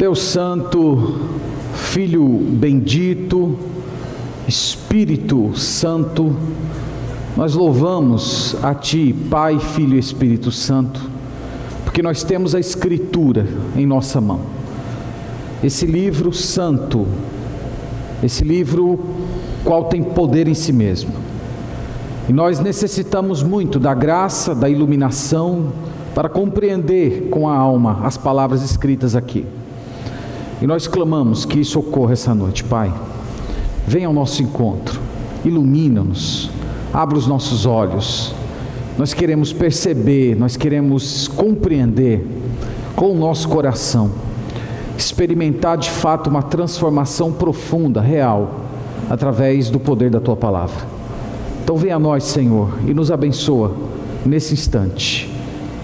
Deus Santo, Filho bendito, Espírito Santo, nós louvamos a Ti, Pai, Filho e Espírito Santo, porque nós temos a Escritura em nossa mão. Esse livro santo, esse livro qual tem poder em si mesmo. E nós necessitamos muito da graça, da iluminação, para compreender com a alma as palavras escritas aqui. E nós clamamos que isso ocorra essa noite, Pai. Venha ao nosso encontro, ilumina-nos, abra os nossos olhos. Nós queremos perceber, nós queremos compreender com o nosso coração, experimentar de fato uma transformação profunda, real, através do poder da Tua Palavra. Então venha a nós, Senhor, e nos abençoa nesse instante.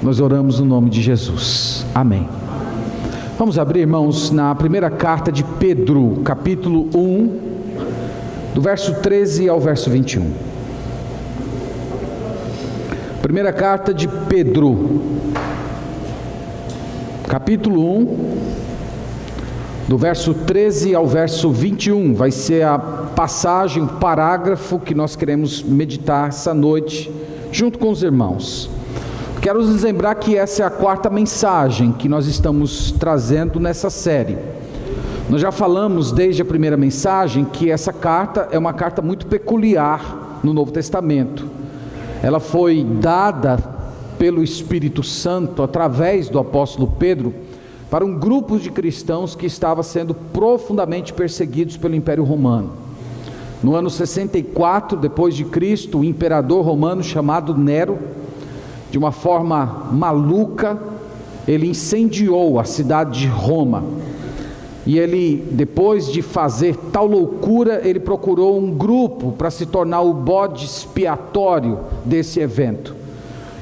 Nós oramos no nome de Jesus. Amém. Vamos abrir, irmãos, na primeira carta de Pedro, capítulo 1, do verso 13 ao verso 21. Primeira carta de Pedro, capítulo 1, do verso 13 ao verso 21, vai ser a passagem, o parágrafo que nós queremos meditar essa noite, junto com os irmãos. Quero nos lembrar que essa é a quarta mensagem que nós estamos trazendo nessa série. Nós já falamos desde a primeira mensagem que essa carta é uma carta muito peculiar no Novo Testamento. Ela foi dada pelo Espírito Santo através do apóstolo Pedro para um grupo de cristãos que estava sendo profundamente perseguidos pelo Império Romano. No ano 64 depois de Cristo, o imperador romano chamado Nero, de uma forma maluca, ele incendiou a cidade de Roma. E ele, depois de fazer tal loucura, ele procurou um grupo para se tornar o bode expiatório desse evento.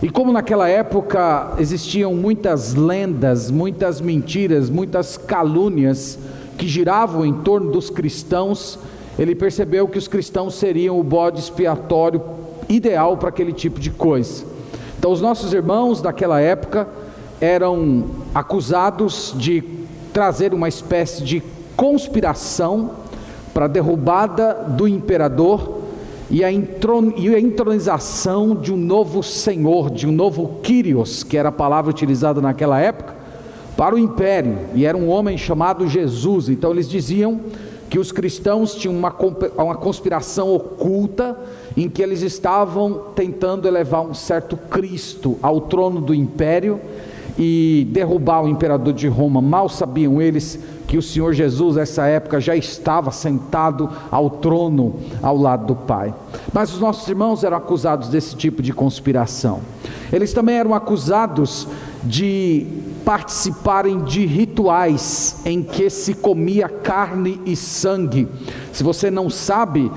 E como naquela época existiam muitas lendas, muitas mentiras, muitas calúnias que giravam em torno dos cristãos, ele percebeu que os cristãos seriam o bode expiatório ideal para aquele tipo de coisa. Então os nossos irmãos daquela época eram acusados de trazer uma espécie de conspiração para a derrubada do imperador e a entronização de um novo senhor, de um novo Kyrios, que era a palavra utilizada naquela época, para o império, e era um homem chamado Jesus. Então eles diziam que os cristãos tinham uma conspiração oculta, em que eles estavam tentando elevar um certo Cristo ao trono do império e derrubar o imperador de Roma. Mal sabiam eles que o Senhor Jesus nessa época já estava sentado ao trono ao lado do Pai. Mas os nossos irmãos eram acusados desse tipo de conspiração. Eles também eram acusados de participarem de rituais em que se comia carne e sangue. Se você não sabe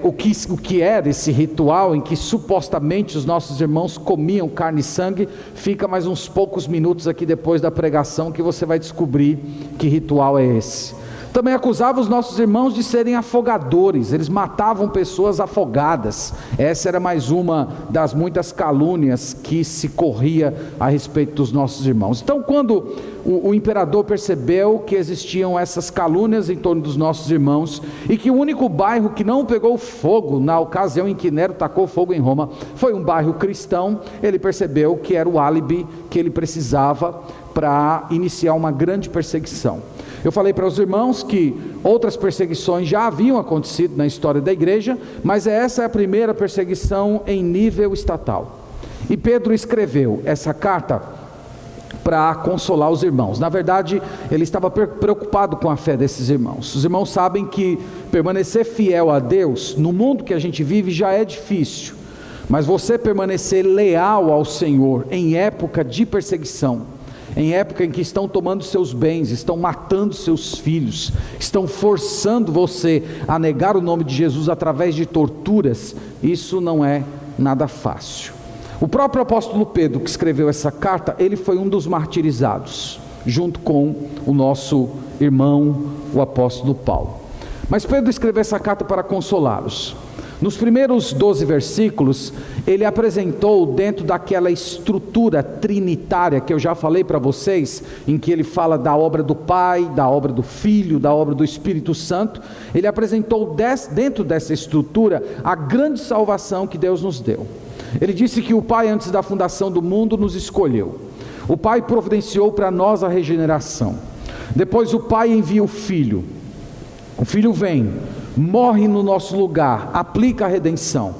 o que era esse ritual em que supostamente os nossos irmãos comiam carne e sangue, fica mais uns poucos minutos aqui depois da pregação que você vai descobrir que ritual é esse. Também acusava os nossos irmãos de serem afogadores, eles matavam pessoas afogadas. Essa era mais uma das muitas calúnias que se corria a respeito dos nossos irmãos. Então, quando o imperador percebeu que existiam essas calúnias em torno dos nossos irmãos, e que o único bairro que não pegou fogo na ocasião em que Nero tacou fogo em Roma foi um bairro cristão, ele percebeu que era o álibi que ele precisava para iniciar uma grande perseguição. Eu falei para os irmãos que outras perseguições já haviam acontecido na história da igreja, mas essa é a primeira perseguição em nível estatal. E Pedro escreveu essa carta para consolar os irmãos. Na verdade, ele estava preocupado com a fé desses irmãos. Os irmãos sabem que permanecer fiel a Deus no mundo que a gente vive já é difícil, mas você permanecer leal ao Senhor em época de perseguição, em época em que estão tomando seus bens, estão matando seus filhos, estão forçando você a negar o nome de Jesus através de torturas, isso não é nada fácil. O próprio apóstolo Pedro, que escreveu essa carta, ele foi um dos martirizados, junto com o nosso irmão, o apóstolo Paulo. Mas Pedro escreveu essa carta para consolá-los. Nos primeiros 12 versículos, ele apresentou dentro daquela estrutura trinitária que eu já falei para vocês, em que ele fala da obra do Pai, da obra do Filho, da obra do Espírito Santo. Ele apresentou dentro dessa estrutura a grande salvação que Deus nos deu. Ele disse que o Pai, antes da fundação do mundo, nos escolheu. O Pai providenciou para nós a regeneração. Depois o Pai envia o Filho. O Filho vem, morre no nosso lugar, aplica a redenção.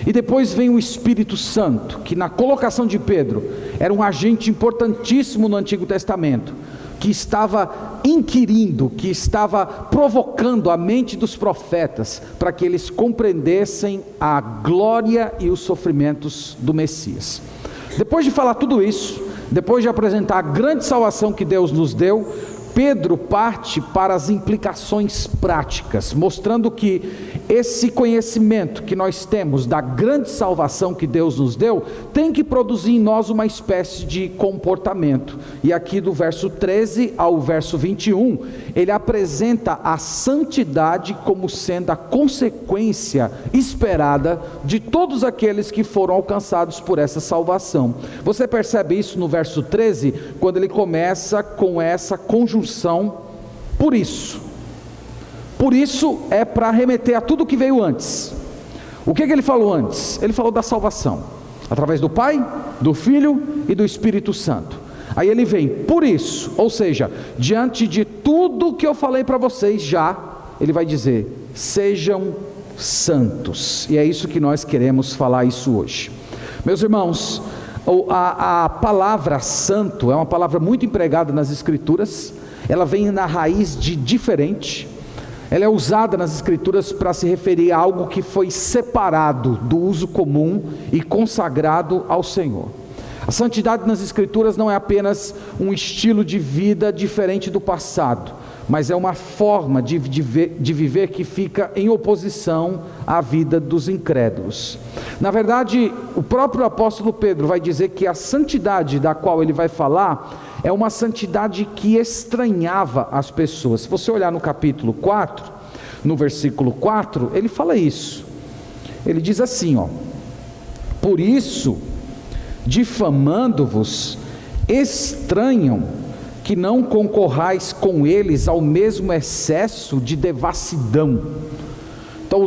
E depois vem o Espírito Santo, que na colocação de Pedro, era um agente importantíssimo no Antigo Testamento, que estava inquirindo, que estava provocando a mente dos profetas, para que eles compreendessem a glória e os sofrimentos do Messias. Depois de falar tudo isso, depois de apresentar a grande salvação que Deus nos deu, Pedro parte para as implicações práticas, mostrando que esse conhecimento que nós temos da grande salvação que Deus nos deu, tem que produzir em nós uma espécie de comportamento. E aqui do verso 13 ao verso 21, ele apresenta a santidade como sendo a consequência esperada de todos aqueles que foram alcançados por essa salvação. Você percebe isso no verso 13, quando ele começa com essa conjunção, por isso. Por isso é para remeter a tudo que veio antes. O que ele falou antes? Ele falou da salvação, através do Pai, do Filho e do Espírito Santo. Aí ele vem, por isso, ou seja, diante de tudo que eu falei para vocês já, ele vai dizer, sejam santos. E é isso que nós queremos falar isso hoje. Meus irmãos, a palavra santo é uma palavra muito empregada nas Escrituras. Ela vem na raiz de diferente. Ela é usada nas Escrituras para se referir a algo que foi separado do uso comum e consagrado ao Senhor. A santidade nas Escrituras não é apenas um estilo de vida diferente do passado, mas é uma forma de viver que fica em oposição à vida dos incrédulos. Na verdade, o próprio apóstolo Pedro vai dizer que a santidade da qual ele vai falar é uma santidade que estranhava as pessoas. Se você olhar no capítulo 4, no versículo 4, ele fala isso. Ele diz assim, por isso, difamando-vos, estranham que não concorrais com eles ao mesmo excesso de devassidão. Então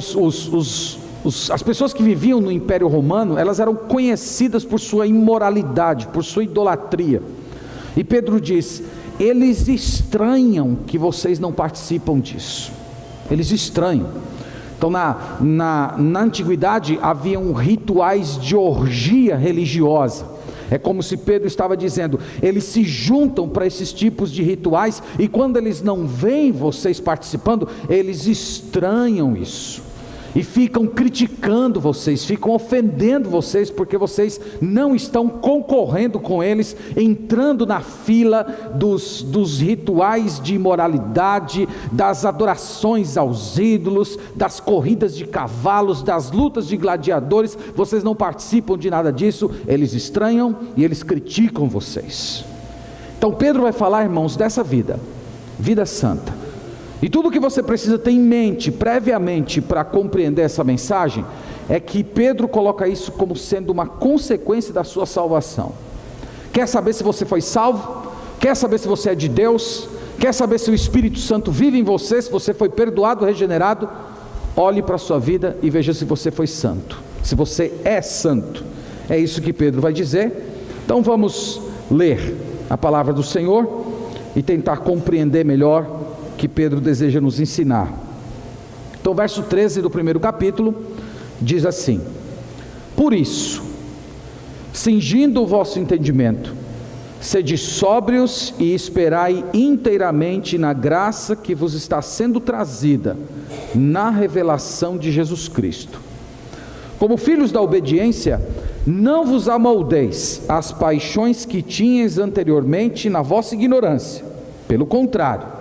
as pessoas que viviam no Império Romano, elas eram conhecidas por sua imoralidade, por sua idolatria. E Pedro diz, eles estranham que vocês não participam disso. Eles estranham. Então na antiguidade haviam rituais de orgia religiosa. É como se Pedro estava dizendo, eles se juntam para esses tipos de rituais, e quando eles não veem vocês participando, eles estranham isso. E ficam criticando vocês, ficam ofendendo vocês, porque vocês não estão concorrendo com eles, entrando na fila dos rituais de imoralidade, das adorações aos ídolos, das corridas de cavalos, das lutas de gladiadores. Vocês não participam de nada disso, eles estranham e eles criticam vocês. Então Pedro vai falar, irmãos, dessa vida santa. E tudo que você precisa ter em mente, previamente, para compreender essa mensagem, é que Pedro coloca isso como sendo uma consequência da sua salvação. Quer saber se você foi salvo? Quer saber se você é de Deus? Quer saber se o Espírito Santo vive em você, se você foi perdoado, regenerado? Olhe para a sua vida e veja se você foi santo, se você é santo. É isso que Pedro vai dizer. Então vamos ler a palavra do Senhor e tentar compreender melhor que Pedro deseja nos ensinar. Então, verso 13 do primeiro capítulo diz assim: por isso, cingindo o vosso entendimento, sede sóbrios e esperai inteiramente na graça que vos está sendo trazida na revelação de Jesus Cristo. Como filhos da obediência, não vos amoldeis às paixões que tinhas anteriormente na vossa ignorância. Pelo contrário,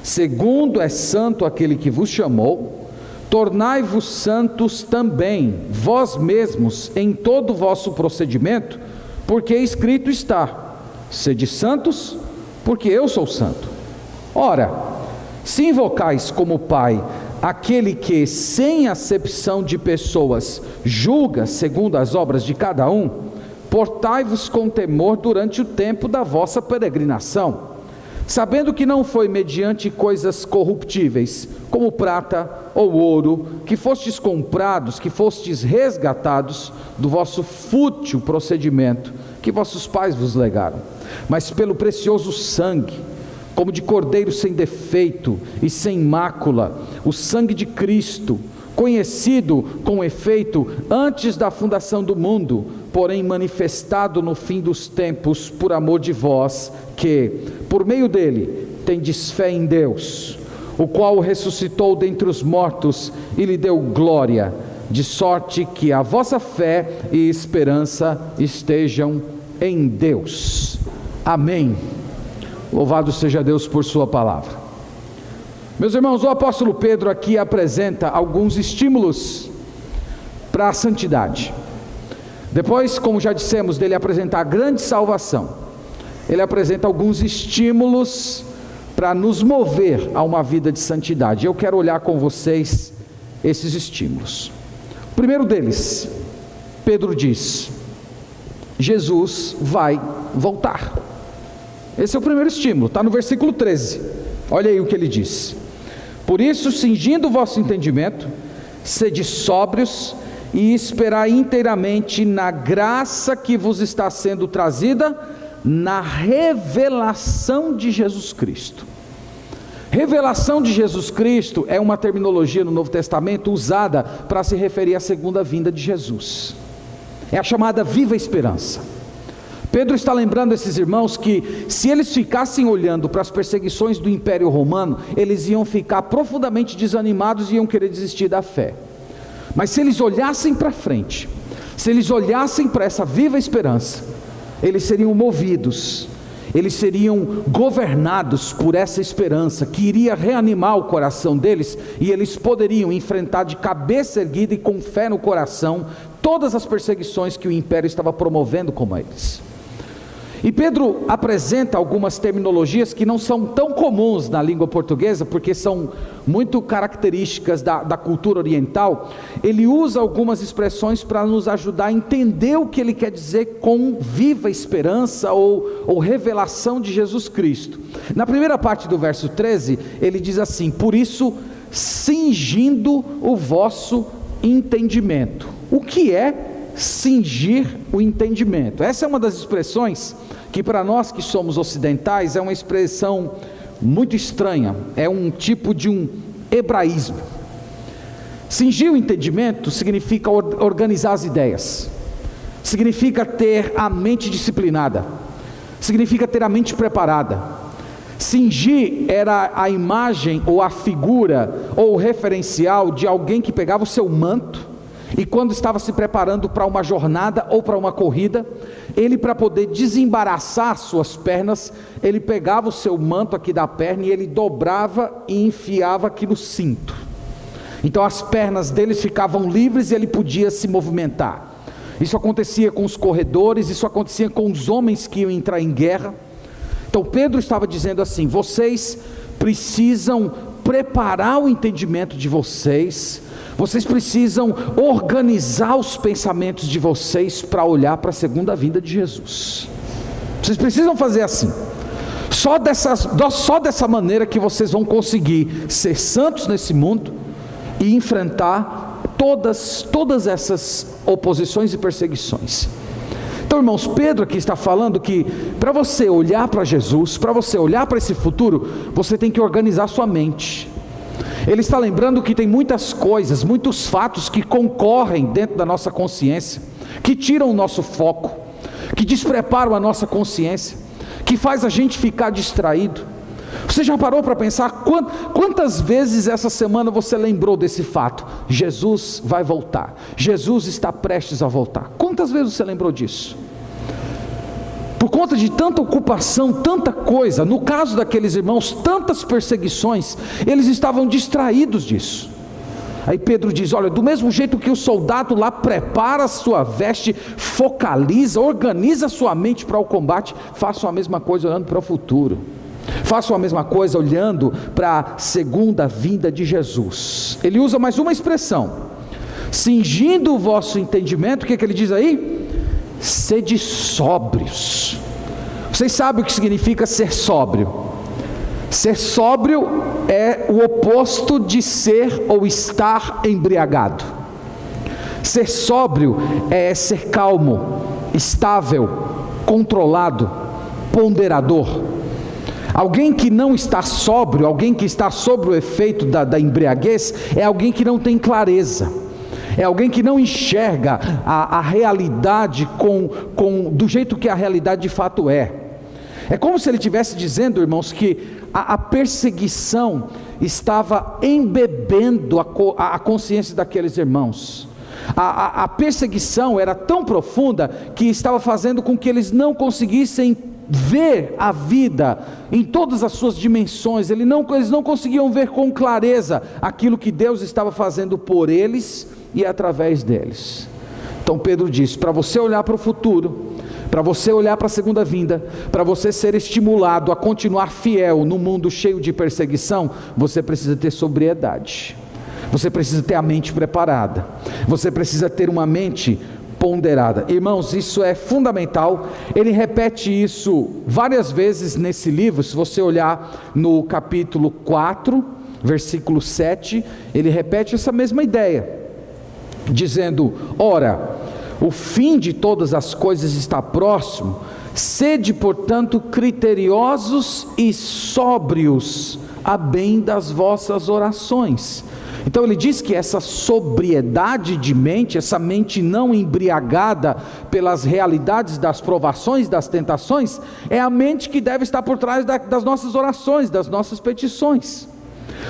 segundo é santo aquele que vos chamou, tornai-vos santos também, vós mesmos, em todo o vosso procedimento, porque escrito está: sede santos, porque eu sou santo. Ora, se invocais como Pai aquele que, sem acepção de pessoas, julga segundo as obras de cada um, portai-vos com temor durante o tempo da vossa peregrinação, sabendo que não foi mediante coisas corruptíveis, como prata ou ouro, que fostes comprados, que fostes resgatados do vosso fútil procedimento, que vossos pais vos legaram, mas pelo precioso sangue, como de cordeiro sem defeito e sem mácula, o sangue de Cristo, conhecido com efeito antes da fundação do mundo, porém manifestado no fim dos tempos por amor de vós, que, por meio dele, tendes fé em Deus, o qual o ressuscitou dentre os mortos e lhe deu glória, de sorte que a vossa fé e esperança estejam em Deus. Amém. Louvado seja Deus por sua palavra. Meus irmãos, o apóstolo Pedro aqui apresenta alguns estímulos para a santidade. Depois, como já dissemos, dele apresentar a grande salvação, ele apresenta alguns estímulos para nos mover a uma vida de santidade. Eu quero olhar com vocês esses estímulos. O primeiro deles, Pedro diz: Jesus vai voltar. Esse é o primeiro estímulo, está no versículo 13, olha aí o que ele diz: por isso, cingindo o vosso entendimento, sede sóbrios e esperai inteiramente na graça que vos está sendo trazida, na revelação de Jesus Cristo. Revelação de Jesus Cristo é uma terminologia no Novo Testamento usada para se referir à segunda vinda de Jesus, é a chamada viva esperança. Pedro está lembrando esses irmãos que, se eles ficassem olhando para as perseguições do Império Romano, eles iam ficar profundamente desanimados e iam querer desistir da fé. Mas se eles olhassem para frente, se eles olhassem para essa viva esperança, eles seriam movidos, eles seriam governados por essa esperança que iria reanimar o coração deles, e eles poderiam enfrentar de cabeça erguida e com fé no coração todas as perseguições que o Império estava promovendo com eles. E Pedro apresenta algumas terminologias que não são tão comuns na língua portuguesa, porque são muito características da cultura oriental. Ele usa algumas expressões para nos ajudar a entender o que ele quer dizer com viva esperança ou revelação de Jesus Cristo. Na primeira parte do verso 13, ele diz assim: por isso, cingindo o vosso entendimento. O que é cingir o entendimento? Essa é uma das expressões que, para nós que somos ocidentais, é uma expressão muito estranha, é um tipo de um hebraísmo. Cingir o entendimento significa organizar as ideias, significa ter a mente disciplinada, significa ter a mente preparada. Cingir era a imagem ou a figura ou o referencial de alguém que pegava o seu manto e, quando estava se preparando para uma jornada ou para uma corrida, ele, para poder desembaraçar suas pernas, ele pegava o seu manto aqui da perna e ele dobrava e enfiava aqui no cinto. Então as pernas dele ficavam livres e ele podia se movimentar. Isso acontecia com os corredores, isso acontecia com os homens que iam entrar em guerra. Então Pedro estava dizendo assim: vocês precisam preparar o entendimento de vocês, vocês precisam organizar os pensamentos de vocês para olhar para a segunda vinda de Jesus. Vocês precisam fazer assim. Só dessa maneira que vocês vão conseguir ser santos nesse mundo e enfrentar todas essas oposições e perseguições. Então, irmãos, Pedro aqui está falando que para você olhar para Jesus, para você olhar para esse futuro, você tem que organizar sua mente. Ele está lembrando que tem muitas coisas, muitos fatos que concorrem dentro da nossa consciência, que tiram o nosso foco, que despreparam a nossa consciência, que faz a gente ficar distraído. Você já parou para pensar quantas vezes essa semana você lembrou desse fato? Jesus vai voltar, Jesus está prestes a voltar. Quantas vezes você lembrou disso? Por conta de tanta ocupação, tanta coisa, no caso daqueles irmãos, tantas perseguições, eles estavam distraídos disso. Aí Pedro diz: olha, do mesmo jeito que o soldado lá prepara a sua veste, focaliza, organiza a sua mente para o combate, façam a mesma coisa olhando para o futuro. façam a mesma coisa olhando para a segunda vinda de Jesus. Ele usa mais uma expressão: cingindo o vosso entendimento. O que ele diz aí? Sede sóbrios. Vocês sabem o que significa ser sóbrio? Ser sóbrio é o oposto de ser ou estar embriagado. Ser sóbrio é ser calmo, estável, controlado, ponderador. Alguém que não está sóbrio, alguém que está sob o efeito da embriaguez, é alguém que não tem clareza, é alguém que não enxerga a realidade do jeito que a realidade de fato é. É como se ele estivesse dizendo, irmãos, que a perseguição estava embebendo a consciência daqueles irmãos. A perseguição era tão profunda que estava fazendo com que eles não conseguissem ver a vida em todas as suas dimensões. Eles não conseguiam ver com clareza aquilo que Deus estava fazendo por eles e através deles. Então Pedro diz: para você olhar para o futuro, para você olhar para a segunda vinda, para você ser estimulado a continuar fiel no mundo cheio de perseguição, você precisa ter sobriedade, você precisa ter a mente preparada, você precisa ter uma mente ponderada. Irmãos, isso é fundamental. Ele repete isso várias vezes nesse livro. Se você olhar no capítulo 4, versículo 7, ele repete essa mesma ideia, dizendo: ora, o fim de todas as coisas está próximo, sede portanto criteriosos e sóbrios a bem das vossas orações. Então ele diz que essa sobriedade de mente, essa mente não embriagada pelas realidades das provações, das tentações, é a mente que deve estar por trás das nossas orações, das nossas petições.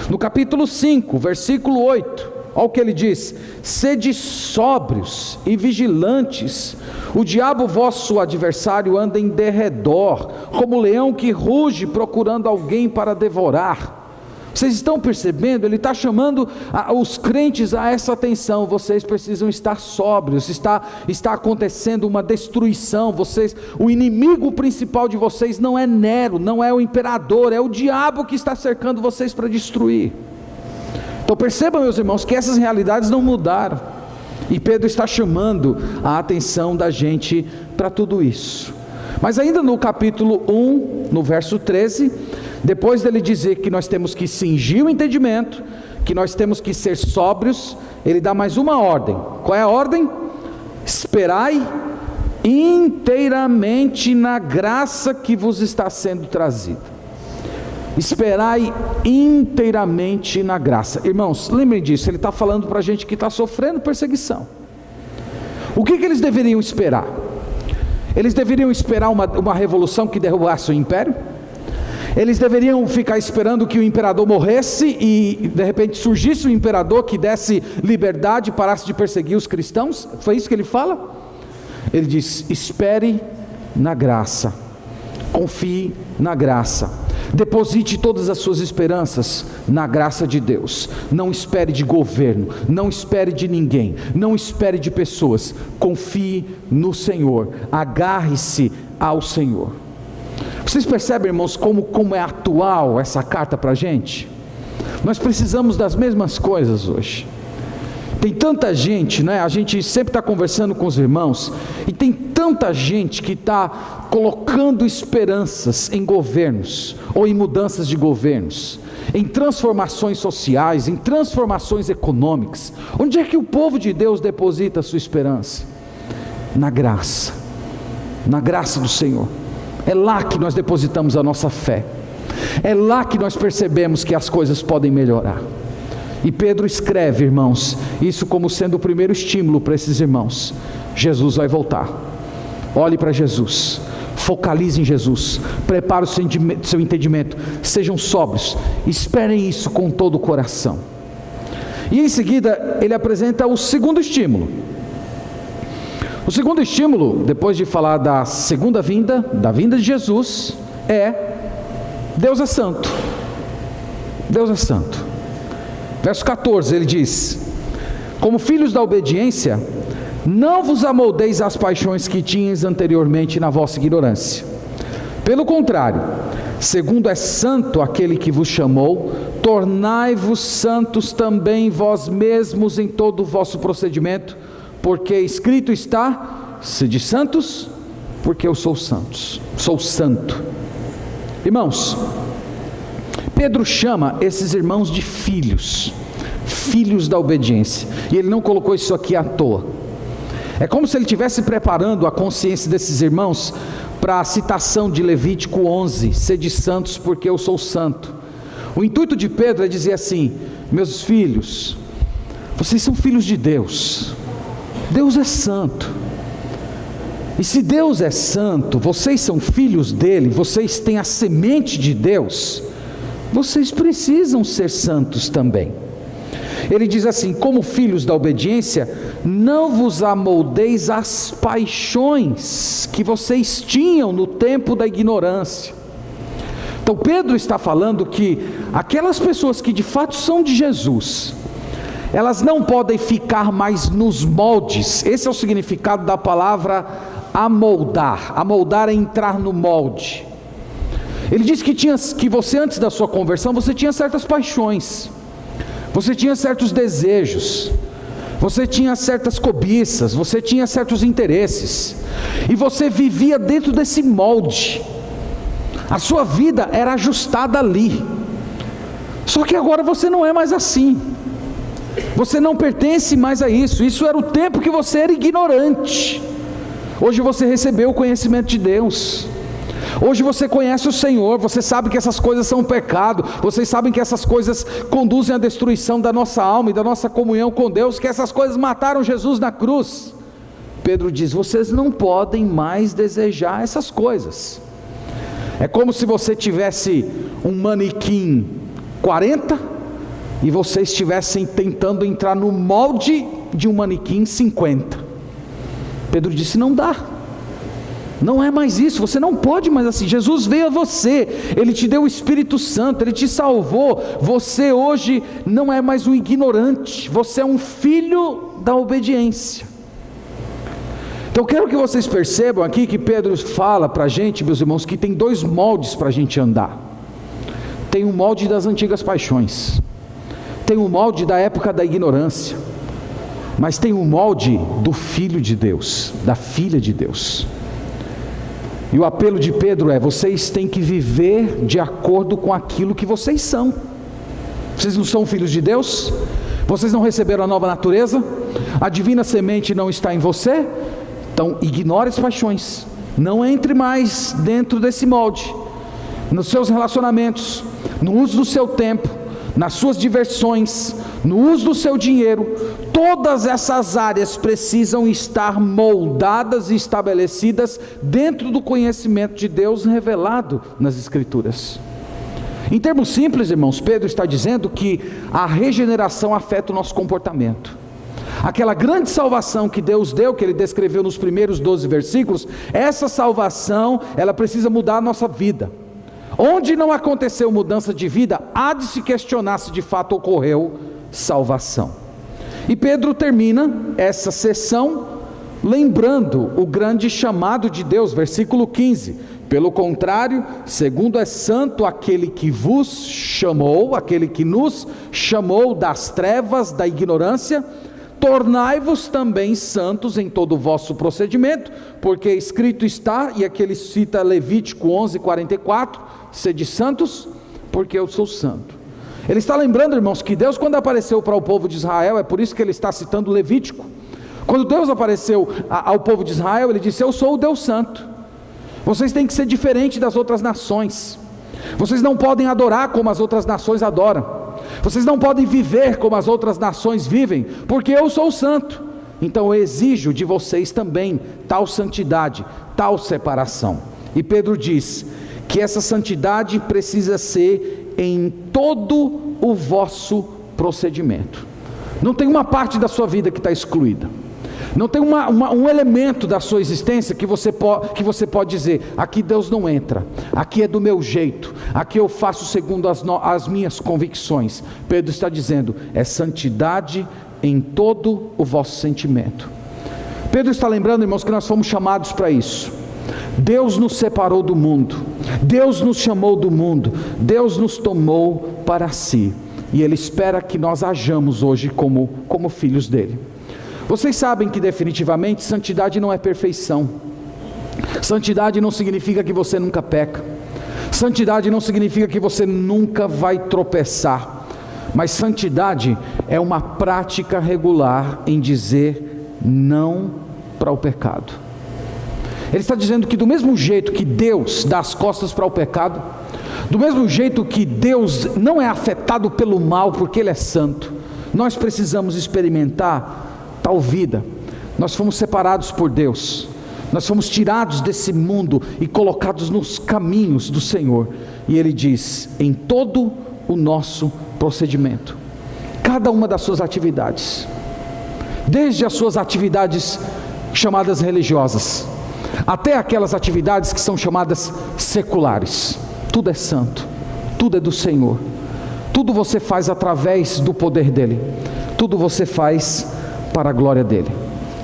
No capítulo 5, versículo 8, olha o que ele diz: sede sóbrios e vigilantes, o diabo vosso adversário anda em derredor, como leão que ruge procurando alguém para devorar. Vocês estão percebendo? Ele está chamando os crentes a essa atenção. Vocês precisam estar sóbrios. Está acontecendo uma destruição. O inimigo principal de vocês não é Nero, não é o imperador, é o diabo que está cercando vocês para destruir. Então percebam, meus irmãos, que essas realidades não mudaram, e Pedro está chamando a atenção da gente para tudo isso. Mas ainda no capítulo 1, no verso 13, depois dele dizer que nós temos que cingir o entendimento, que nós temos que ser sóbrios, ele dá mais uma ordem. Qual é a ordem? Esperai inteiramente na graça que vos está sendo trazida. Esperai inteiramente na graça. Irmãos, lembrem disso, ele está falando para a gente que está sofrendo perseguição. O que eles deveriam esperar? Eles deveriam esperar uma revolução que derrubasse o império? Eles deveriam ficar esperando que o imperador morresse e de repente surgisse um imperador que desse liberdade e parasse de perseguir os cristãos? Foi isso que ele fala? Ele diz: espere na graça, confie na graça, deposite todas as suas esperanças na graça de Deus. Não espere de governo, não espere de ninguém, não espere de pessoas. Confie no Senhor, agarre-se ao Senhor. Vocês percebem, irmãos, como é atual essa carta para a gente? Nós precisamos das mesmas coisas hoje. Tem tanta gente, né? A gente sempre está conversando com os irmãos, e tem tanta gente que está colocando esperanças em governos, ou em mudanças de governos, em transformações sociais, em transformações econômicas. Onde é que o povo de Deus deposita a sua esperança? Na graça do Senhor. É lá que nós depositamos a nossa fé, é lá que nós percebemos que as coisas podem melhorar. E Pedro escreve, irmãos, isso como sendo o primeiro estímulo para esses irmãos. Jesus vai voltar. Olhe para Jesus, focalize em Jesus, prepare o seu entendimento, sejam sóbrios, esperem isso com todo o coração. E em seguida ele apresenta o segundo estímulo. O segundo estímulo, depois de falar da segunda vinda, da vinda de Jesus, é: Deus é santo. Deus é santo. Verso 14, ele diz: como filhos da obediência, não vos amoldeis às paixões que tinhas anteriormente na vossa ignorância. Pelo contrário, segundo é santo aquele que vos chamou, tornai-vos santos também vós mesmos em todo o vosso procedimento, porque escrito está: sede santos, porque eu sou santo. Irmãos, Pedro chama esses irmãos de filhos da obediência, e ele não colocou isso aqui à toa. É como se ele estivesse preparando a consciência desses irmãos para a citação de Levítico 11, sede santos porque eu sou santo. O intuito de Pedro é dizer assim: meus filhos, vocês são filhos de Deus, Deus é santo, e se Deus é santo, vocês são filhos dele, vocês têm a semente de Deus, vocês precisam ser santos também. Ele diz assim: como filhos da obediência, não vos amoldeis às paixões que vocês tinham no tempo da ignorância. Então Pedro está falando que aquelas pessoas que de fato são de Jesus, elas não podem ficar mais nos moldes. Esse é o significado da palavra amoldar. Amoldar é entrar no molde. Ele diz que você, antes da sua conversão, você tinha certas paixões, você tinha certos desejos, você tinha certas cobiças, você tinha certos interesses, e você vivia dentro desse molde. A sua vida era ajustada ali. Só que agora você não é mais assim. Você não pertence mais a isso. Isso era o tempo que você era ignorante. Hoje você recebeu o conhecimento de Deus. Hoje você conhece o Senhor, você sabe que essas coisas são pecado, vocês sabem que essas coisas conduzem à destruição da nossa alma e da nossa comunhão com Deus, que essas coisas mataram Jesus na cruz. Pedro diz: vocês não podem mais desejar essas coisas. É como se você tivesse um manequim 40 e vocês estivessem tentando entrar no molde de um manequim 50. Pedro disse: não dá. Não é mais isso, você não pode mais assim. Jesus veio a você, Ele te deu o Espírito Santo, Ele te salvou. Você hoje não é mais um ignorante, você é um filho da obediência. Então eu quero que vocês percebam aqui que Pedro fala para a gente, meus irmãos, que tem dois moldes para a gente andar. Tem o molde das antigas paixões, tem o molde da época da ignorância, mas tem o molde do Filho de Deus, da Filha de Deus. E o apelo de Pedro é: vocês têm que viver de acordo com aquilo que vocês são. Vocês não são filhos de Deus? Vocês não receberam a nova natureza? A divina semente não está em você? Então ignore as paixões, não entre mais dentro desse molde. Nos seus relacionamentos, no uso do seu tempo, nas suas diversões, no uso do seu dinheiro, todas essas áreas precisam estar moldadas e estabelecidas dentro do conhecimento de Deus revelado nas Escrituras. Em termos simples, irmãos, Pedro está dizendo que a regeneração afeta o nosso comportamento. Aquela grande salvação que Deus deu, que Ele descreveu nos primeiros 12 versículos, essa salvação, ela precisa mudar a nossa vida. Onde não aconteceu mudança de vida, há de se questionar se de fato ocorreu salvação. E Pedro termina essa sessão lembrando o grande chamado de Deus, versículo 15: pelo contrário, segundo é santo aquele que vos chamou, aquele que nos chamou das trevas, da ignorância, tornai-vos também santos em todo o vosso procedimento, porque escrito está, e aqui ele cita Levítico 11:44, sede santos, porque eu sou santo. Ele está lembrando, irmãos, que Deus, quando apareceu para o povo de Israel, é por isso que ele está citando Levítico. Quando Deus apareceu ao povo de Israel, Ele disse: eu sou o Deus santo. Vocês têm que ser diferente das outras nações. Vocês não podem adorar como as outras nações adoram. Vocês não podem viver como as outras nações vivem, porque eu sou o santo. Então eu exijo de vocês também tal santidade, tal separação. E Pedro diz que essa santidade precisa ser em todo o vosso procedimento. Não tem uma parte da sua vida que está excluída. Não tem um elemento da sua existência que você pode dizer: aqui Deus não entra, aqui é do meu jeito, aqui eu faço segundo as minhas convicções. Pedro está dizendo: é santidade em todo o vosso sentimento. Pedro está lembrando, irmãos, que nós fomos chamados para isso. Deus nos separou do mundo, Deus nos chamou do mundo, Deus nos tomou para si, e Ele espera que nós hajamos hoje como filhos dEle. Vocês sabem que definitivamente santidade não é perfeição. Santidade não significa que você nunca peca. Santidade não significa que você nunca vai tropeçar. Mas santidade é uma prática regular em dizer não para o pecado. Ele está dizendo que do mesmo jeito que Deus dá as costas para o pecado, do mesmo jeito que Deus não é afetado pelo mal porque Ele é santo, nós precisamos experimentar tal vida. Nós fomos separados por Deus, nós fomos tirados desse mundo e colocados nos caminhos do Senhor. E Ele diz, em todo o nosso procedimento, cada uma das suas atividades, desde as suas atividades chamadas religiosas, até aquelas atividades que são chamadas seculares, tudo é santo, tudo é do Senhor, tudo você faz através do poder dEle, tudo você faz para a glória dEle.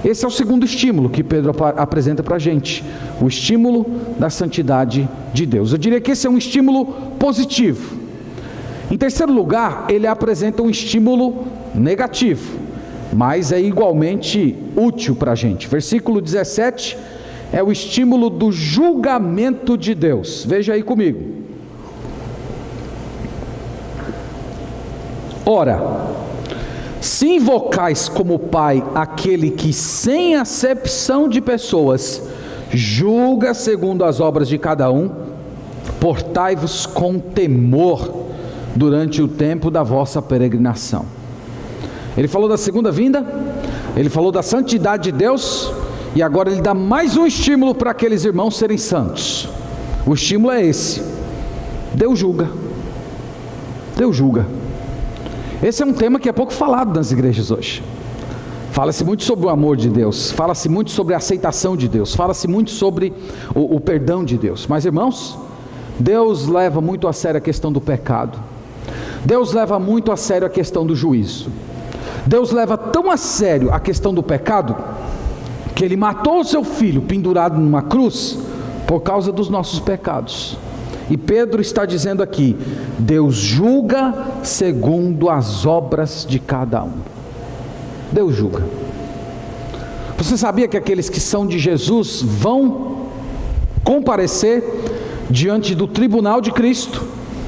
Esse é o segundo estímulo que Pedro apresenta para a gente, o estímulo da santidade de Deus. Eu diria que esse é um estímulo positivo. Em terceiro lugar, ele apresenta um estímulo negativo, mas é igualmente útil para a gente. Versículo 17 é o estímulo do julgamento de Deus. Veja aí comigo. Ora, se invocais como Pai aquele que sem acepção de pessoas julga segundo as obras de cada um, portai-vos com temor durante o tempo da vossa peregrinação. Ele falou da segunda vinda, ele falou da santidade de Deus, e agora ele dá mais um estímulo para aqueles irmãos serem santos. O estímulo é esse: Deus julga. Deus julga. Esse é um tema que é pouco falado nas igrejas hoje. Fala-se muito sobre o amor de Deus, fala-se muito sobre a aceitação de Deus, fala-se muito sobre o perdão de Deus. Mas irmãos, Deus leva muito a sério a questão do pecado. Deus leva muito a sério a questão do juízo. Deus leva tão a sério a questão do pecado, que Ele matou o seu Filho pendurado numa cruz, por causa dos nossos pecados. E Pedro está dizendo aqui, Deus julga segundo as obras de cada um. Deus julga. Você sabia que aqueles que são de Jesus vão comparecer diante do tribunal de Cristo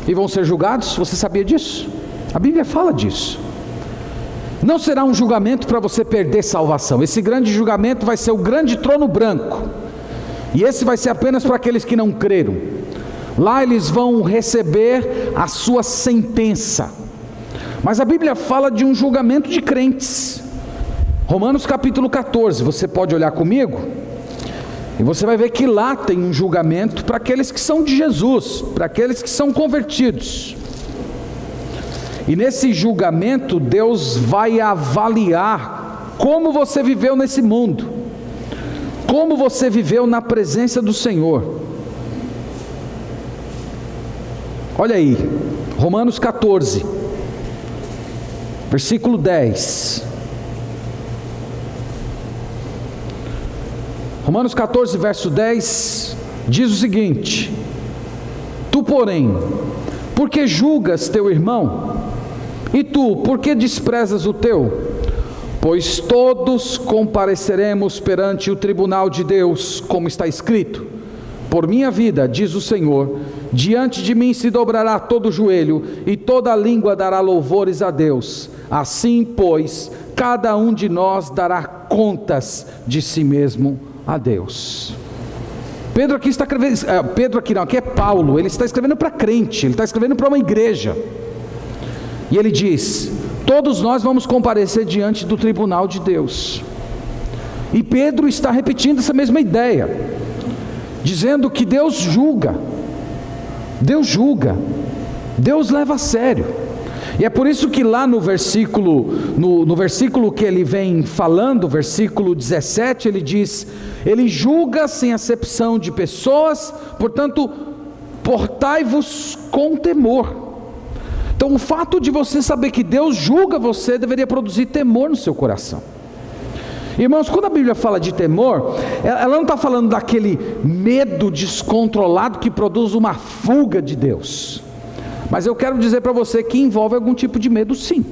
e vão ser julgados? Você sabia disso? A Bíblia fala disso. Não será um julgamento para você perder salvação. Esse grande julgamento vai ser o grande trono branco, e esse vai ser apenas para aqueles que não creram. Lá eles vão receber a sua sentença. Mas a Bíblia fala de um julgamento de crentes. Romanos capítulo 14, você pode olhar comigo, e você vai ver que lá tem um julgamento para aqueles que são de Jesus, para aqueles que são convertidos. E nesse julgamento Deus vai avaliar como você viveu nesse mundo, como você viveu na presença do Senhor. Olha aí, Romanos 14, versículo 10. Romanos 14, verso 10, diz o seguinte: Tu, porém, por que julgas teu irmão? E tu, por que desprezas o teu? Pois todos compareceremos perante o tribunal de Deus, como está escrito: Por minha vida, diz o Senhor, diante de mim se dobrará todo o joelho, e toda língua dará louvores a Deus. Assim, pois, cada um de nós dará contas de si mesmo a Deus. Pedro aqui está escrevendo, aqui é Paulo, ele está escrevendo para crente, ele está escrevendo para uma igreja. E ele diz: todos nós vamos comparecer diante do tribunal de Deus. E Pedro está repetindo essa mesma ideia, dizendo que Deus julga, Deus leva a sério. E é por isso que lá no versículo que ele vem falando, versículo 17, ele diz: Ele julga sem acepção de pessoas, portanto, portai-vos com temor. Então o fato de você saber que Deus julga você deveria produzir temor no seu coração. Irmãos, quando a Bíblia fala de temor, ela não está falando daquele medo descontrolado que produz uma fuga de Deus. Mas eu quero dizer para você que envolve algum tipo de medo, sim.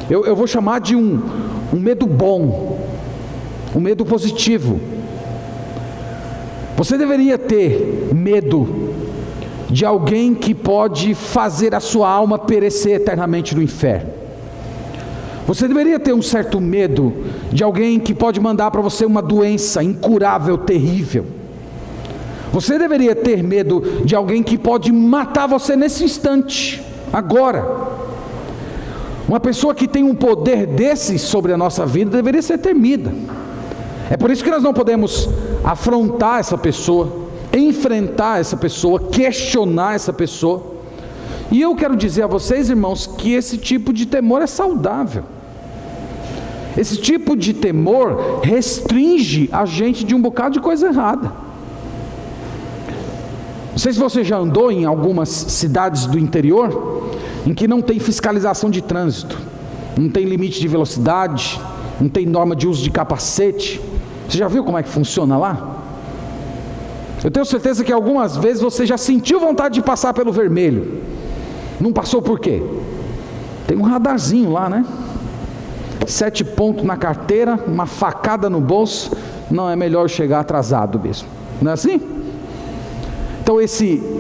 Eu vou chamar de um medo bom, um medo positivo. Você deveria ter medo de alguém que pode fazer a sua alma perecer eternamente no inferno. Você deveria ter um certo medo de alguém que pode mandar para você uma doença incurável, terrível. Você deveria ter medo de alguém que pode matar você nesse instante, agora. Uma pessoa que tem um poder desse sobre a nossa vida deveria ser temida. É por isso que nós não podemos afrontar essa pessoa, enfrentar essa pessoa, questionar essa pessoa. E eu quero dizer a vocês, irmãos, que esse tipo de temor é saudável. Esse tipo de temor restringe a gente de um bocado de coisa errada. Não sei se você já andou em algumas cidades do interior em que não tem fiscalização de trânsito, não tem limite de velocidade, não tem norma de uso de capacete. Você já viu como é que funciona lá? Eu tenho certeza que algumas vezes você já sentiu vontade de passar pelo vermelho. Não passou por quê? Tem um radarzinho lá, né? 7 pontos na carteira, uma facada no bolso. Não, é melhor chegar atrasado mesmo. Não é assim? Então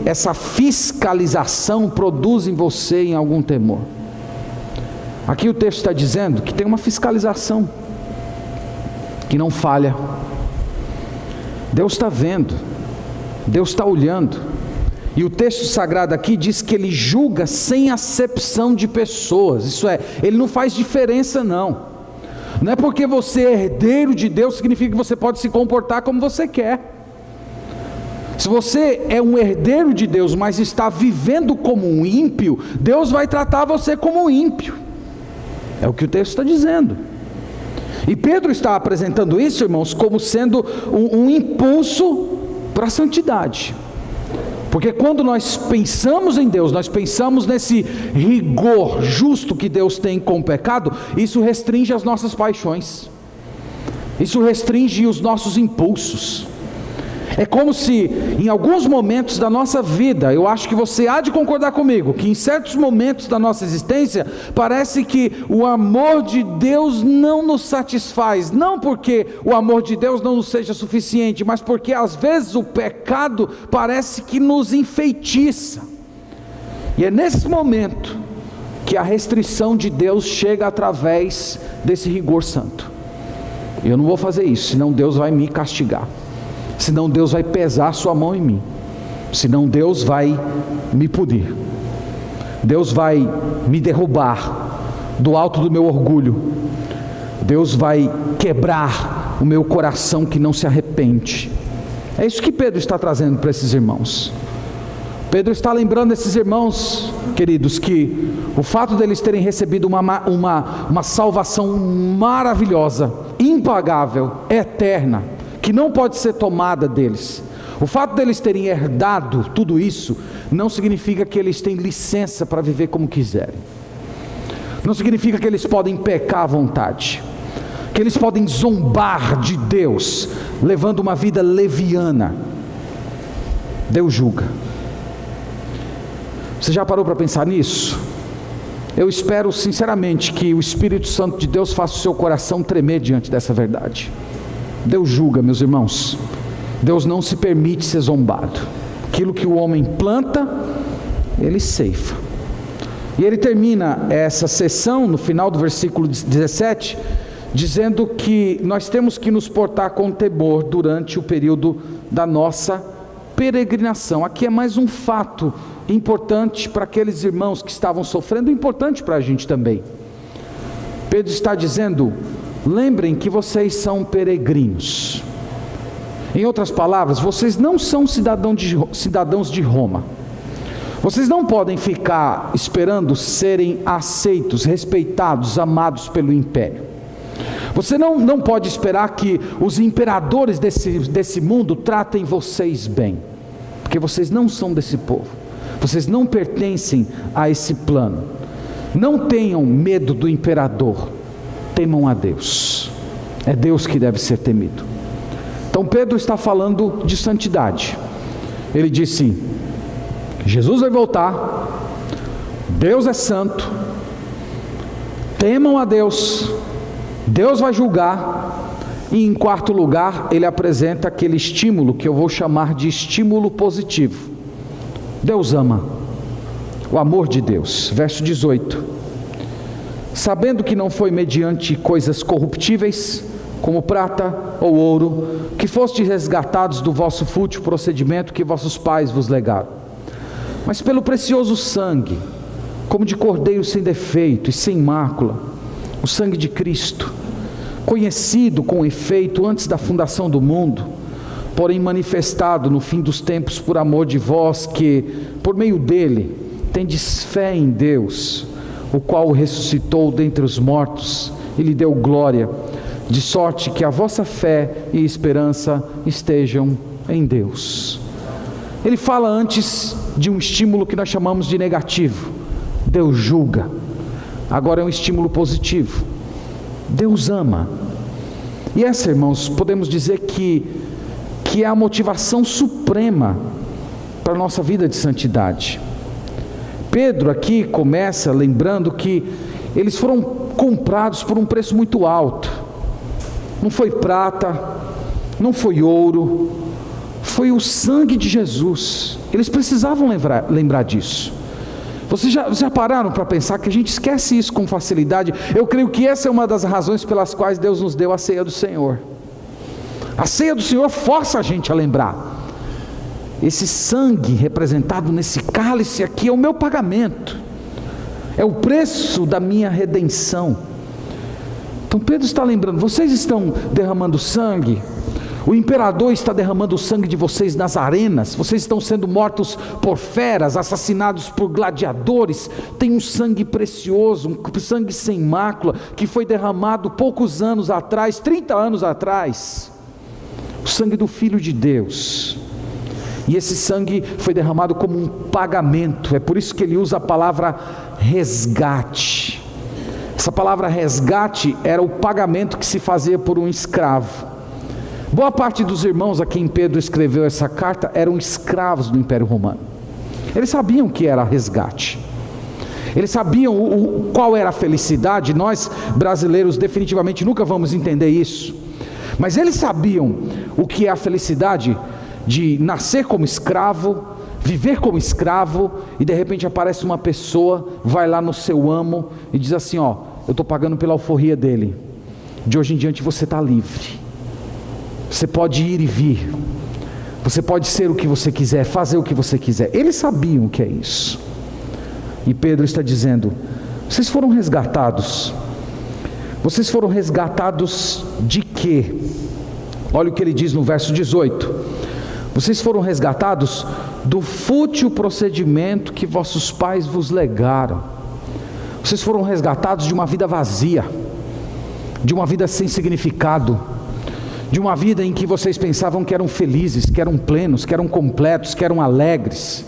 essa fiscalização produz em você em algum temor. Aqui o texto está dizendo que tem uma fiscalização que não falha. Deus está vendo, Deus está olhando. E o texto sagrado aqui diz que Ele julga sem acepção de pessoas. Isso é, Ele não faz diferença não. Não é porque você é herdeiro de Deus significa que você pode se comportar como você quer. Se você é um herdeiro de Deus, mas está vivendo como um ímpio, Deus vai tratar você como um ímpio. É o que o texto está dizendo. E Pedro está apresentando isso, irmãos, como sendo um impulso para a santidade. Porque quando nós pensamos em Deus, nós pensamos nesse rigor justo que Deus tem com o pecado, isso restringe as nossas paixões, isso restringe os nossos impulsos. É como se em alguns momentos da nossa vida, eu acho que você há de concordar comigo, que em certos momentos da nossa existência, parece que o amor de Deus não nos satisfaz, não porque o amor de Deus não nos seja suficiente, mas porque às vezes o pecado parece que nos enfeitiça, e é nesse momento que a restrição de Deus chega através desse rigor santo. Eu não vou fazer isso, senão Deus vai me castigar. Senão Deus vai pesar sua mão em mim, senão Deus vai me punir, Deus vai me derrubar do alto do meu orgulho, Deus vai quebrar o meu coração que não se arrepende. É isso que Pedro está trazendo para esses irmãos. Pedro está lembrando esses irmãos, queridos, que o fato deles terem recebido uma salvação maravilhosa, impagável, eterna, que não pode ser tomada deles. O fato deles terem herdado tudo isso, não significa que eles têm licença para viver como quiserem. Não significa que eles podem pecar à vontade, que eles podem zombar de Deus, levando uma vida leviana. Deus julga. Você já parou para pensar nisso? Eu espero sinceramente que o Espírito Santo de Deus faça o seu coração tremer diante dessa verdade. Deus julga, meus irmãos. Deus não se permite ser zombado. Aquilo que o homem planta, ele ceifa. E ele termina essa sessão no final do versículo 17, dizendo que nós temos que nos portar com temor durante o período da nossa peregrinação. Aqui é mais um fato importante para aqueles irmãos que estavam sofrendo, importante para a gente também. Pedro está dizendo: lembrem que vocês são peregrinos. Em outras palavras, vocês não são cidadãos de Roma. Vocês não podem ficar esperando serem aceitos, respeitados, amados pelo império. Você não pode esperar que os imperadores desse mundo tratem vocês bem, porque vocês não são desse povo. Vocês não pertencem a esse plano. Não tenham medo do imperador. Temam a Deus. É Deus que deve ser temido. Então Pedro está falando de santidade. Ele disse: Jesus vai voltar, Deus é santo, temam a Deus, Deus vai julgar. E em quarto lugar, ele apresenta aquele estímulo que eu vou chamar de estímulo positivo. Deus ama, o amor de Deus. Verso 18: sabendo que não foi mediante coisas corruptíveis, como prata ou ouro, que fostes resgatados do vosso fútil procedimento que vossos pais vos legaram, mas pelo precioso sangue, como de cordeiro sem defeito e sem mácula, o sangue de Cristo, conhecido com efeito antes da fundação do mundo, porém manifestado no fim dos tempos por amor de vós, que, por meio dele, tendes fé em Deus, o qual o ressuscitou dentre os mortos e lhe deu glória, de sorte que a vossa fé e esperança estejam em Deus. Ele fala antes de um estímulo que nós chamamos de negativo. Deus julga. Agora é um estímulo positivo. Deus ama. E essa, irmãos, podemos dizer que é a motivação suprema para a nossa vida de santidade. Pedro aqui começa lembrando que eles foram comprados por um preço muito alto. Não foi prata, não foi ouro, foi o sangue de Jesus. Eles precisavam lembrar disso. Vocês já pararam para pensar que a gente esquece isso com facilidade? Eu creio que essa é uma das razões pelas quais Deus nos deu a ceia do Senhor. A ceia do Senhor força a gente a lembrar. Esse sangue representado nesse cálice aqui é o meu pagamento, é o preço da minha redenção. Então Pedro está lembrando: vocês estão derramando sangue, o imperador está derramando o sangue de vocês nas arenas, vocês estão sendo mortos por feras, assassinados por gladiadores. Tem um sangue precioso, um sangue sem mácula, que foi derramado poucos anos atrás, 30 anos atrás, o sangue do Filho de Deus. E esse sangue foi derramado como um pagamento. É por isso que ele usa a palavra resgate. Essa palavra resgate era o pagamento que se fazia por um escravo. Boa parte dos irmãos a quem Pedro escreveu essa carta eram escravos do Império Romano. Eles sabiam que era resgate. Eles sabiam qual era a felicidade. Nós brasileiros definitivamente nunca vamos entender isso. Mas eles sabiam o que é a felicidade de nascer como escravo, viver como escravo, e de repente aparece uma pessoa, vai lá no seu amo e diz assim: ó, eu estou pagando pela alforria dele, de hoje em diante você está livre, você pode ir e vir, você pode ser o que você quiser, fazer o que você quiser. Eles sabiam o que é isso. E Pedro está dizendo: vocês foram resgatados. Vocês foram resgatados de quê? Olha o que ele diz no verso 18: vocês foram resgatados do fútil procedimento que vossos pais vos legaram. Vocês foram resgatados de uma vida vazia, de uma vida sem significado, de uma vida em que vocês pensavam que eram felizes, que eram plenos, que eram completos, que eram alegres.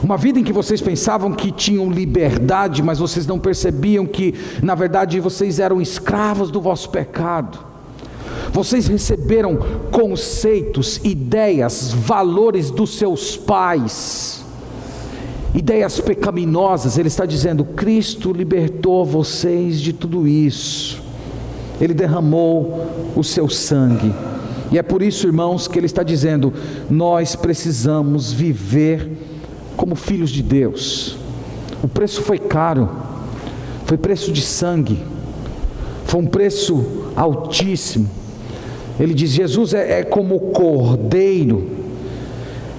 Uma vida em que vocês pensavam que tinham liberdade, mas vocês não percebiam que, na verdade, vocês eram escravos do vosso pecado. Vocês receberam conceitos, ideias, valores dos seus pais, ideias pecaminosas. Ele está dizendo: Cristo libertou vocês de tudo isso. Ele derramou o seu sangue. E é por isso, irmãos, que ele está dizendo: nós precisamos viver como filhos de Deus. O preço foi caro, foi preço de sangue, foi um preço altíssimo. Ele diz: Jesus é como o cordeiro.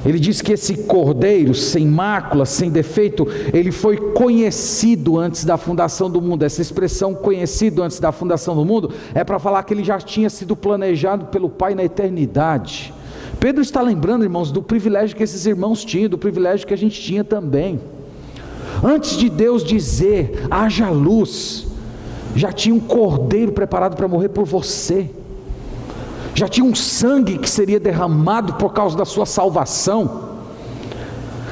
Ele diz que esse cordeiro, sem mácula, sem defeito, ele foi conhecido antes da fundação do mundo. Essa expressão, conhecido antes da fundação do mundo, é para falar que ele já tinha sido planejado pelo Pai na eternidade. Pedro está lembrando, irmãos, do privilégio que esses irmãos tinham, do privilégio que a gente tinha também. Antes de Deus dizer haja luz, já tinha um cordeiro preparado para morrer por você. Já tinha um sangue que seria derramado por causa da sua salvação.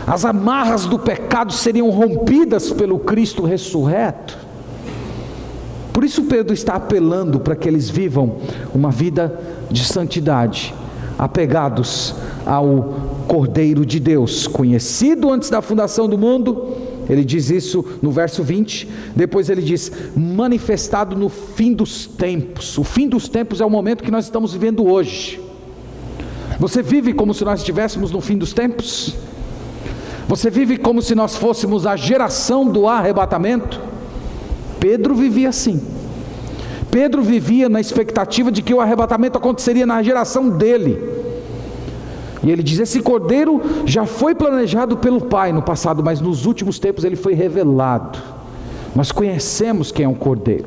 As amarras do pecado seriam rompidas pelo Cristo ressurreto. Por Por isso Pedro está apelando para que eles vivam uma vida de santidade, apegados ao Cordeiro de Deus, conhecido antes da fundação do mundo. Ele diz isso no verso 20, depois ele diz, manifestado no fim dos tempos. O fim dos tempos é o momento que nós estamos vivendo hoje. Você vive como se nós estivéssemos no fim dos tempos? Você vive como se nós fôssemos a geração do arrebatamento? Pedro vivia assim. Pedro vivia na expectativa de que o arrebatamento aconteceria na geração dele. E ele diz, esse cordeiro já foi planejado pelo Pai no passado, mas nos últimos tempos ele foi revelado. Nós conhecemos quem é o cordeiro.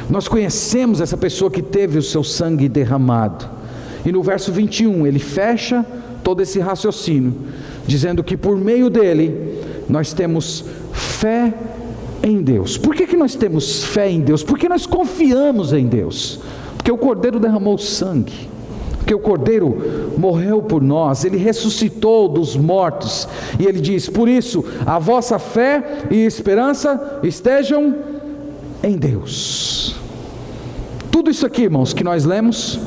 Nós conhecemos essa pessoa que teve o seu sangue derramado. E no verso 21 ele fecha todo esse raciocínio, dizendo que por meio dele nós temos fé em Deus. Por que nós temos fé em Deus? Porque nós confiamos em Deus. Porque o cordeiro derramou sangue. Porque o Cordeiro morreu por nós, Ele ressuscitou dos mortos, e Ele diz, por isso, a vossa fé e esperança estejam em Deus. Tudo isso aqui, irmãos, que nós lemos,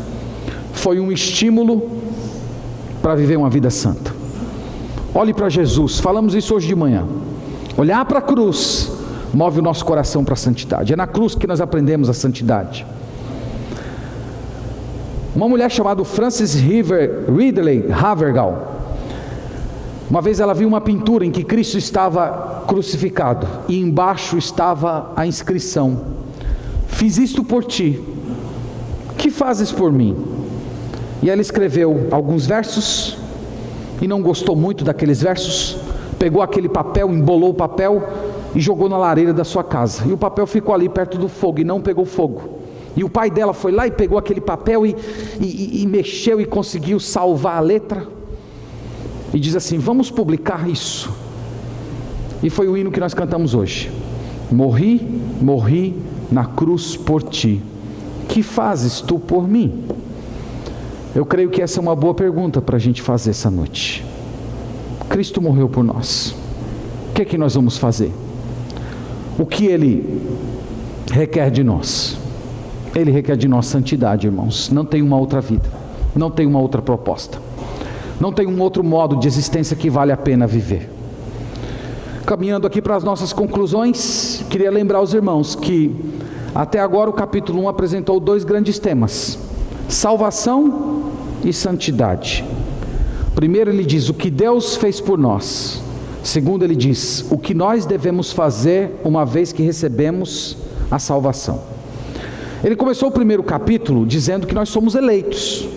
foi um estímulo para viver uma vida santa. Olhe para Jesus, falamos isso hoje de manhã. Olhar para a cruz, move o nosso coração para a santidade. É na cruz que nós aprendemos a santidade. Uma mulher chamada Frances Ridley Havergal, uma vez ela viu uma pintura em que Cristo estava crucificado, e embaixo estava a inscrição, fiz isto por ti, que fazes por mim? E ela escreveu alguns versos, e não gostou muito daqueles versos, pegou aquele papel, embolou o papel, e jogou na lareira da sua casa, e o papel ficou ali perto do fogo, e não pegou fogo. E o pai dela foi lá e pegou aquele papel e mexeu e conseguiu salvar a letra. E diz assim, vamos publicar isso. E foi o hino que nós cantamos hoje. Morri na cruz por ti. Que fazes tu por mim? Eu creio que essa é uma boa pergunta para a gente fazer essa noite. Cristo morreu por nós. O que é que nós vamos fazer? O que Ele requer de nós? Ele requer de nós santidade, irmãos. Não tem uma outra vida, não tem uma outra proposta, não tem um outro modo de existência que vale a pena viver. Caminhando aqui para as nossas conclusões, queria lembrar os irmãos que até agora o capítulo 1 apresentou dois grandes temas: salvação e santidade. Primeiro ele diz o que Deus fez por nós. Segundo ele diz o que nós devemos fazer uma vez que recebemos a salvação. Ele começou o primeiro capítulo dizendo que nós somos eleitos.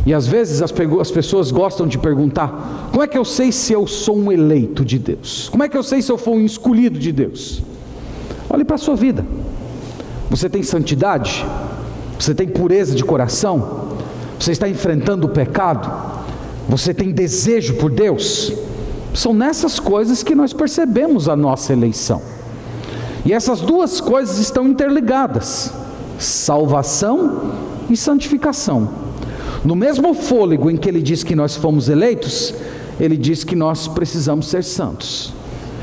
E às vezes as pessoas gostam de perguntar, como é que eu sei se eu sou um eleito de Deus? Como é que eu sei se eu for um escolhido de Deus? Olhe para a sua vida. Você tem santidade? Você tem pureza de coração? Você está enfrentando o pecado? Você tem desejo por Deus? São nessas coisas que nós percebemos a nossa eleição. E essas duas coisas estão interligadas: salvação e santificação. No mesmo fôlego em que ele diz que nós fomos eleitos, ele diz que nós precisamos ser santos.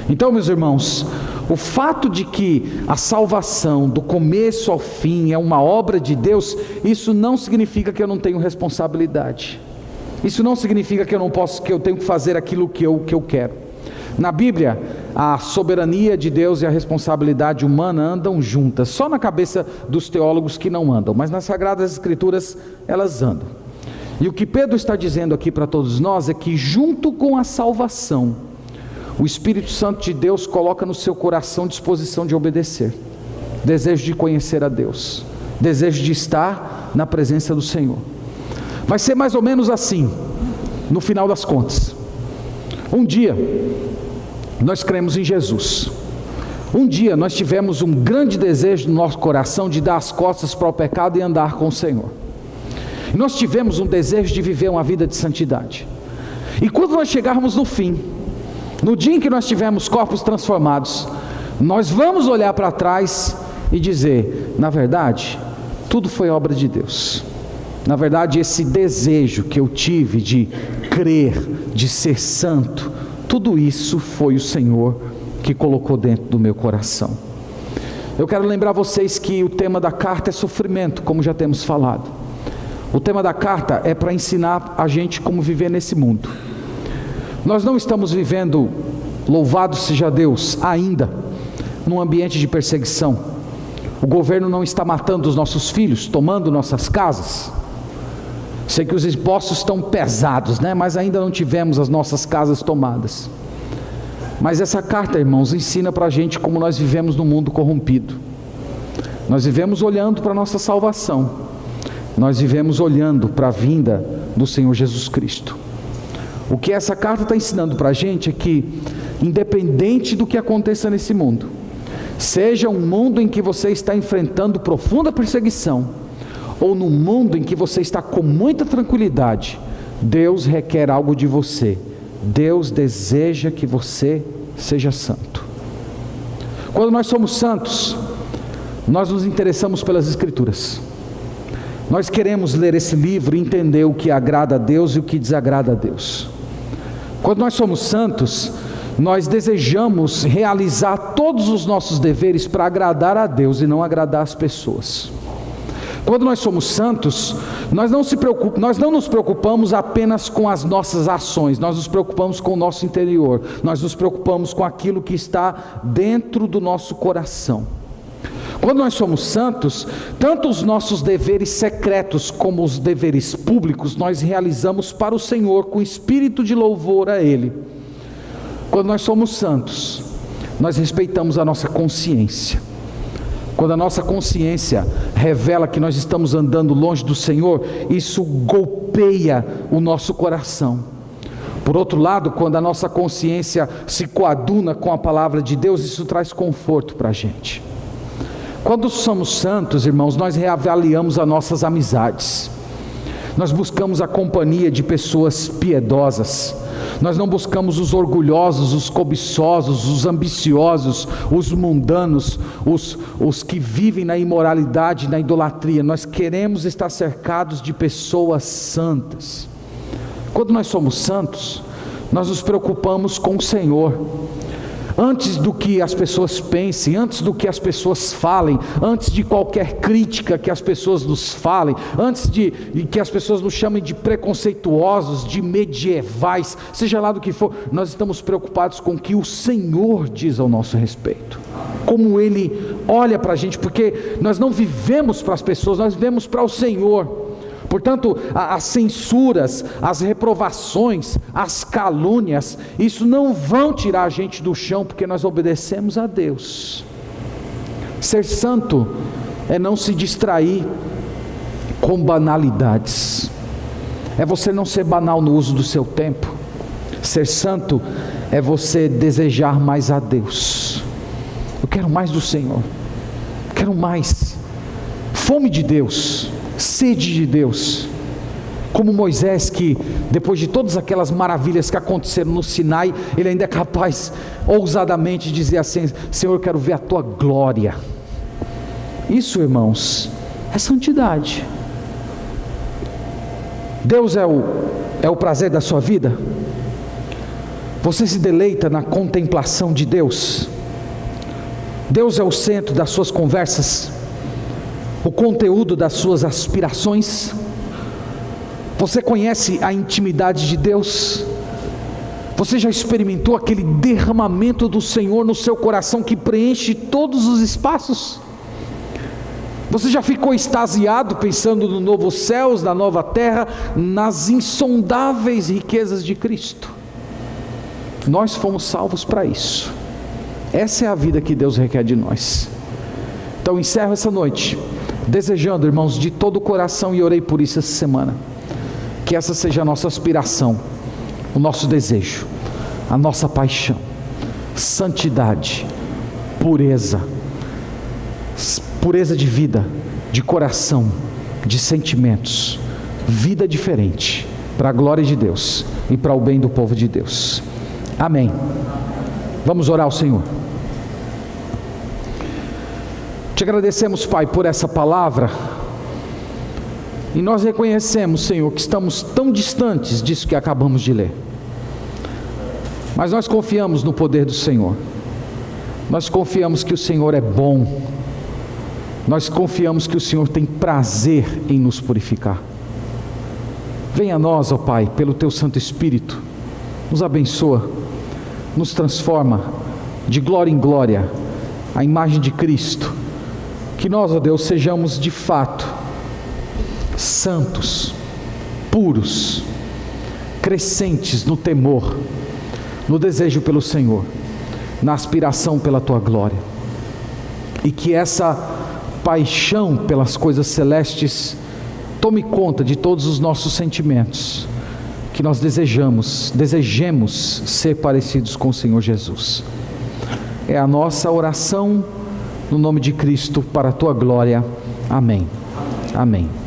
Então, meus irmãos, o fato de que a salvação do começo ao fim é uma obra de Deus, isso não significa que eu não tenho responsabilidade. Isso não significa que eu tenho que fazer aquilo que eu quero. Na Bíblia, a soberania de Deus e a responsabilidade humana andam juntas, só na cabeça dos teólogos que não andam, mas nas Sagradas Escrituras elas andam. E o que Pedro está dizendo aqui para todos nós é que junto com a salvação, o Espírito Santo de Deus coloca no seu coração disposição de obedecer, desejo de conhecer a Deus, desejo de estar na presença do Senhor. Vai ser mais ou menos assim, no final das contas. Um dia nós cremos em Jesus. Um dia nós tivemos um grande desejo no nosso coração de dar as costas para o pecado e andar com o Senhor. E nós tivemos um desejo de viver uma vida de santidade. E quando nós chegarmos no fim, no dia em que nós tivermos corpos transformados, nós vamos olhar para trás e dizer, na verdade, tudo foi obra de Deus. Na verdade, esse desejo que eu tive de crer, de ser santo, tudo isso foi o Senhor que colocou dentro do meu coração. eu quero lembrar vocês que o tema da carta é sofrimento, como já temos falado. O tema da carta é para ensinar a gente como viver nesse mundo. Nós não estamos vivendo, louvado seja Deus, ainda, num ambiente de perseguição. O governo não está matando os nossos filhos, tomando nossas casas. Sei que os impostos estão pesados, né? Mas ainda não tivemos as nossas casas tomadas. Mas essa carta, irmãos, ensina para a gente como nós vivemos num mundo corrompido. Nós vivemos olhando para a nossa salvação. Nós vivemos olhando para a vinda do Senhor Jesus Cristo. O que essa carta está ensinando para a gente é que, independente do que aconteça nesse mundo, seja um mundo em que você está enfrentando profunda perseguição, ou num mundo em que você está com muita tranquilidade, Deus requer algo de você. Deus deseja que você seja santo. Quando nós somos santos, nós nos interessamos pelas Escrituras. Nós queremos ler esse livro e entender o que agrada a Deus e o que desagrada a Deus. Quando nós somos santos, nós desejamos realizar todos os nossos deveres para agradar a Deus e não agradar as pessoas. Quando nós somos santos, nós não nos preocupamos apenas com as nossas ações, nós nos preocupamos com o nosso interior, nós nos preocupamos com aquilo que está dentro do nosso coração. Quando nós somos santos, tanto os nossos deveres secretos como os deveres públicos, nós realizamos para o Senhor com espírito de louvor a Ele. Quando nós somos santos, nós respeitamos a nossa consciência. Quando a nossa consciência revela que nós estamos andando longe do Senhor, isso golpeia o nosso coração. Por outro lado, quando a nossa consciência se coaduna com a palavra de Deus, isso traz conforto para a gente. Quando somos santos, irmãos, nós reavaliamos as nossas amizades. Nós buscamos a companhia de pessoas piedosas. Nós não buscamos os orgulhosos, os cobiçosos, os ambiciosos, os mundanos, os que vivem na imoralidade, na idolatria. Nós queremos estar cercados de pessoas santas. Quando nós somos santos, nós nos preocupamos com o Senhor. Antes do que as pessoas pensem, antes do que as pessoas falem, antes de qualquer crítica que as pessoas nos falem, antes de que as pessoas nos chamem de preconceituosos, de medievais, seja lá do que for, nós estamos preocupados com o que o Senhor diz ao nosso respeito, como Ele olha para a gente, porque nós não vivemos para as pessoas, nós vivemos para o Senhor. Portanto, as censuras, as reprovações, as calúnias, isso não vão tirar a gente do chão, porque nós obedecemos a Deus. Ser santo é não se distrair com banalidades, é você não ser banal no uso do seu tempo. Ser santo é você desejar mais a Deus. Eu quero mais do Senhor, quero mais, fome de Deus, sede de Deus, como Moisés, que depois de todas aquelas maravilhas que aconteceram no Sinai, ele ainda é capaz ousadamente de dizer assim: Senhor, eu quero ver a tua glória. Isso, irmãos, é santidade. Deus é o prazer da sua vida? Você se deleita na contemplação de Deus? Deus é o centro das suas conversas, o conteúdo das suas aspirações? Você conhece a intimidade de Deus? Você já experimentou aquele derramamento do Senhor no seu coração que preenche todos os espaços? Você já ficou extasiado pensando no novo céus, na nova terra, nas insondáveis riquezas de Cristo? Nós fomos salvos para isso. Essa é a vida que Deus requer de nós. Então encerro essa noite desejando, irmãos, de todo o coração, e orei por isso essa semana, que essa seja a nossa aspiração, o nosso desejo, a nossa paixão: santidade, pureza de vida, de coração, de sentimentos, vida diferente, para a glória de Deus e para o bem do povo de Deus. Amém. Vamos orar ao Senhor. Te agradecemos, Pai, por essa palavra, e nós reconhecemos, Senhor, que estamos tão distantes disso que acabamos de ler, mas nós confiamos no poder do Senhor, nós confiamos que o Senhor é bom, Nós confiamos que o Senhor tem prazer em nos purificar. Venha a nós, ó Pai, pelo Teu Santo Espírito, nos abençoa, nos transforma de glória em glória, a imagem de Cristo. Que nós, ó Deus, sejamos de fato santos, puros, crescentes no temor, no desejo pelo Senhor, na aspiração pela Tua glória. E que essa paixão pelas coisas celestes tome conta de todos os nossos sentimentos, que nós desejemos ser parecidos com o Senhor Jesus. É a nossa oração no nome de Cristo, para a Tua glória. Amém. Amém.